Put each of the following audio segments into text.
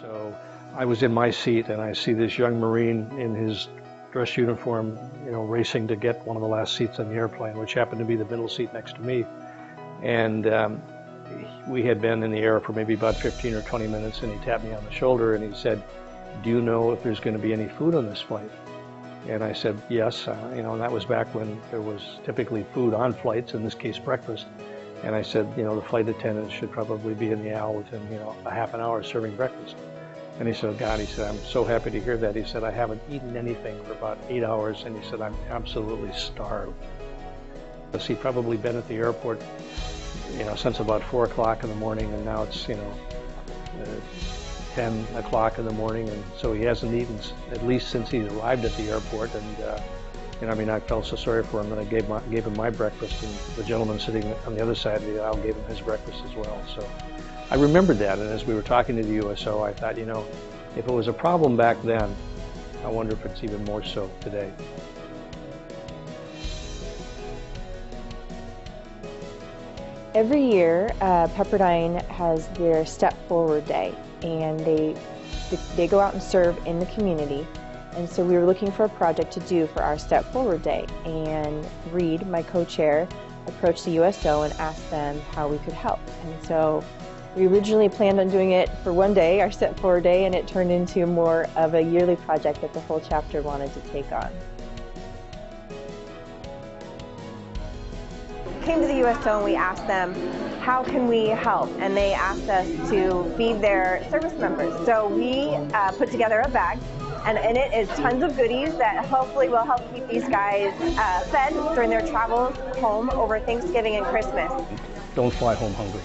So I was in my seat and I see this young Marine in his dress uniform, racing to get one of the last seats on the airplane, which happened to be the middle seat next to me. And we had been in the air for maybe about 15 or 20 minutes, and he tapped me on the shoulder and he said, "Do you know if there's going to be any food on this flight?" And I said, "Yes." And that was back when there was typically food on flights, in this case breakfast. And I said, the flight attendants should probably be in the aisle within, a half an hour serving breakfast. And he said, "Oh God," he said, "I'm so happy to hear that." He said, "I haven't eaten anything for about 8 hours." And he said, "I'm absolutely starved." He'd probably been at the airport, since about 4 o'clock in the morning, and now it's, 10 o'clock in the morning, and so he hasn't eaten at least since he's arrived at the airport. And I felt so sorry for him that I gave him my breakfast, and the gentleman sitting on the other side of the aisle gave him his breakfast as well. So I remembered that, and as we were talking to the USO, I thought, if it was a problem back then, I wonder if it's even more so today. Every year, Pepperdine has their Step Forward Day, and they go out and serve in the community. And so we were looking for a project to do for our Step Forward Day, and Reed, my co-chair, approached the USO and asked them how we could help. And so we originally planned on doing it for one day, our Step Forward Day, and it turned into more of a yearly project that the whole chapter wanted to take on. We came to the USO and we asked them, how can we help? And they asked us to feed their service members. So we put together a bag, and in it is tons of goodies that hopefully will help keep these guys fed during their travels home over Thanksgiving and Christmas. Don't fly home hungry.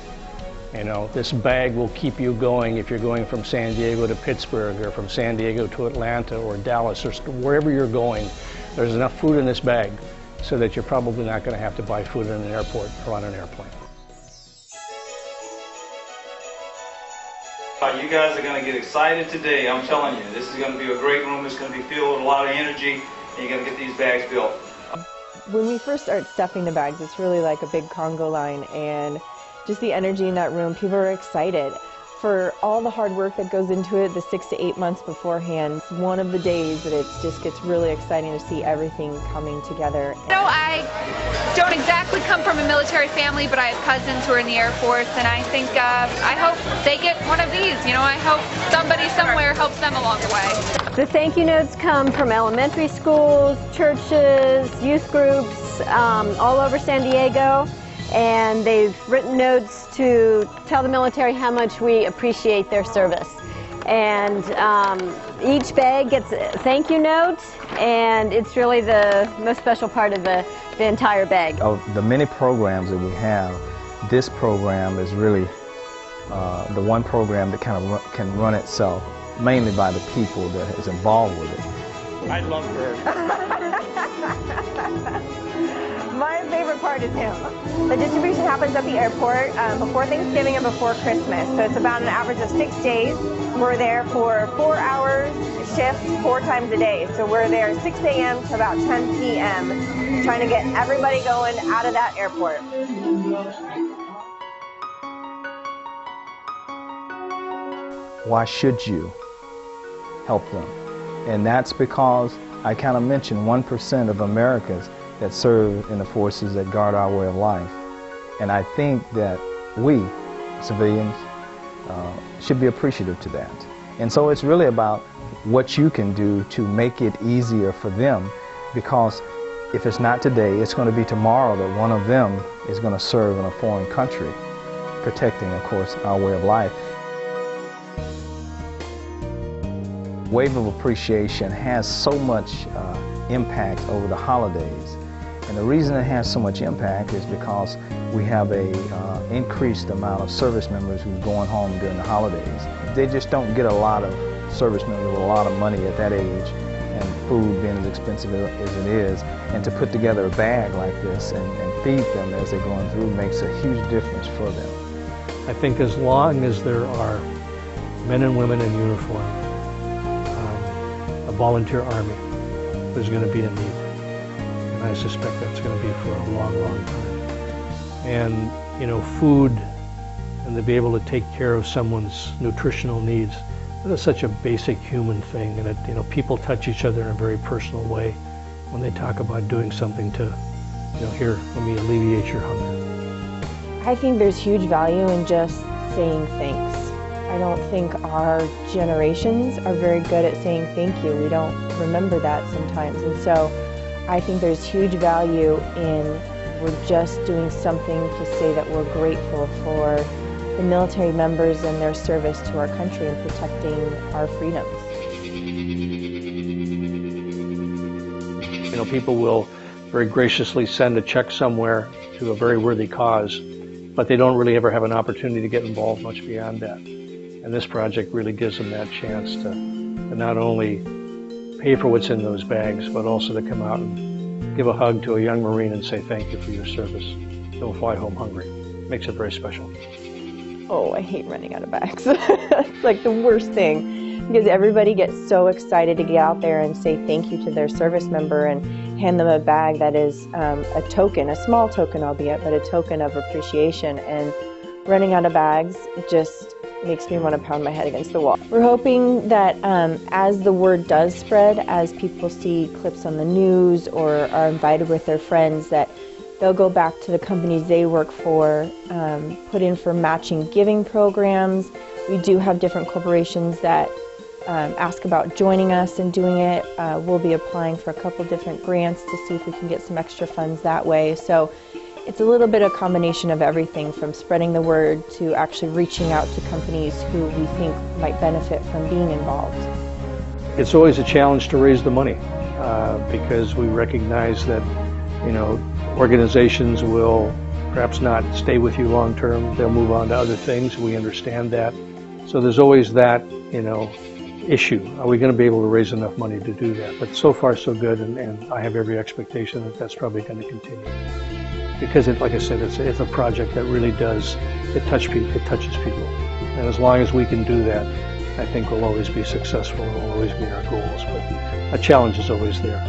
This bag will keep you going if you're going from San Diego to Pittsburgh, or from San Diego to Atlanta or Dallas, or wherever you're going. There's enough food in this bag so that you're probably not going to have to buy food in an airport or on an airplane. You guys are going to get excited today, I'm telling you. This is going to be a great room. It's going to be filled with a lot of energy, and you're going to get these bags built. When we first start stuffing the bags, it's really like a big Congo line, and just the energy in that room, people are excited. For all the hard work that goes into it, the 6 to 8 months beforehand, it's one of the days that it just gets really exciting to see everything coming together. I don't exactly come from a military family, but I have cousins who are in the Air Force, and I think, I hope they get one of these. I hope somebody somewhere helps them along the way. The thank you notes come from elementary schools, churches, youth groups, all over San Diego. And they've written notes to tell the military how much we appreciate their service. And each bag gets a thank you note, and it's really the most special part of the entire bag. Of the many programs that we have, this program is really the one program that kind of can run itself, mainly by the people that is involved with it. I love her. My favorite part is him. The distribution happens at the airport before Thanksgiving and before Christmas. So it's about an average of 6 days. We're there for 4 hours shift 4 times a day. So we're there 6 a.m. to about 10 p.m. trying to get everybody going out of that airport. Why should you help them? And that's because I kind of mentioned 1% of Americans that serve in the forces that guard our way of life. And I think that we, civilians, should be appreciative to that. And so it's really about what you can do to make it easier for them, because if it's not today, it's going to be tomorrow that one of them is going to serve in a foreign country, protecting, of course, our way of life. Wave of Appreciation has so much impact over the holidays. And the reason it has so much impact is because we have a increased amount of service members who are going home during the holidays. They just don't get a lot of service members with a lot of money at that age, and food being as expensive as it is. And to put together a bag like this and feed them as they're going through makes a huge difference for them. I think as long as there are men and women in uniform, a volunteer army, there's going to be a need. And I suspect that's going to be for a long, long time. And, food, and to be able to take care of someone's nutritional needs, It's such a basic human thing, and people touch each other in a very personal way when they talk about doing something to, here, let me alleviate your hunger. I think there's huge value in just saying thanks. I don't think our generations are very good at saying thank you. We don't remember that sometimes. And so I think there's huge value in we're just doing something to say that we're grateful for the military members and their service to our country and protecting our freedoms. People will very graciously send a check somewhere to a very worthy cause, but they don't really ever have an opportunity to get involved much beyond that. And this project really gives them that chance to not only pay for what's in those bags, but also to come out and give a hug to a young Marine and say thank you for your service. Don't fly home hungry. Makes it very special. Oh, I hate running out of bags. It's like the worst thing, because everybody gets so excited to get out there and say thank you to their service member and hand them a bag that is a token, a small token albeit, but a token of appreciation. And running out of bags just makes me want to pound my head against the wall. We're hoping that as the word does spread, as people see clips on the news or are invited with their friends, that they'll go back to the companies they work for, put in for matching giving programs. We do have different corporations that ask about joining us and doing it. We'll be applying for a couple different grants to see if we can get some extra funds that way. So it's a little bit of a combination of everything, from spreading the word to actually reaching out to companies who we think might benefit from being involved. It's always a challenge to raise the money because we recognize that, organizations will perhaps not stay with you long term. They'll move on to other things. We understand that. So there's always that, issue. Are we going to be able to raise enough money to do that? But so far so good, and I have every expectation that that's probably going to continue. Because, like I said, it's a project that really does, it touches people. And as long as we can do that, I think we'll always be successful. It will always be our goals. But a challenge is always there.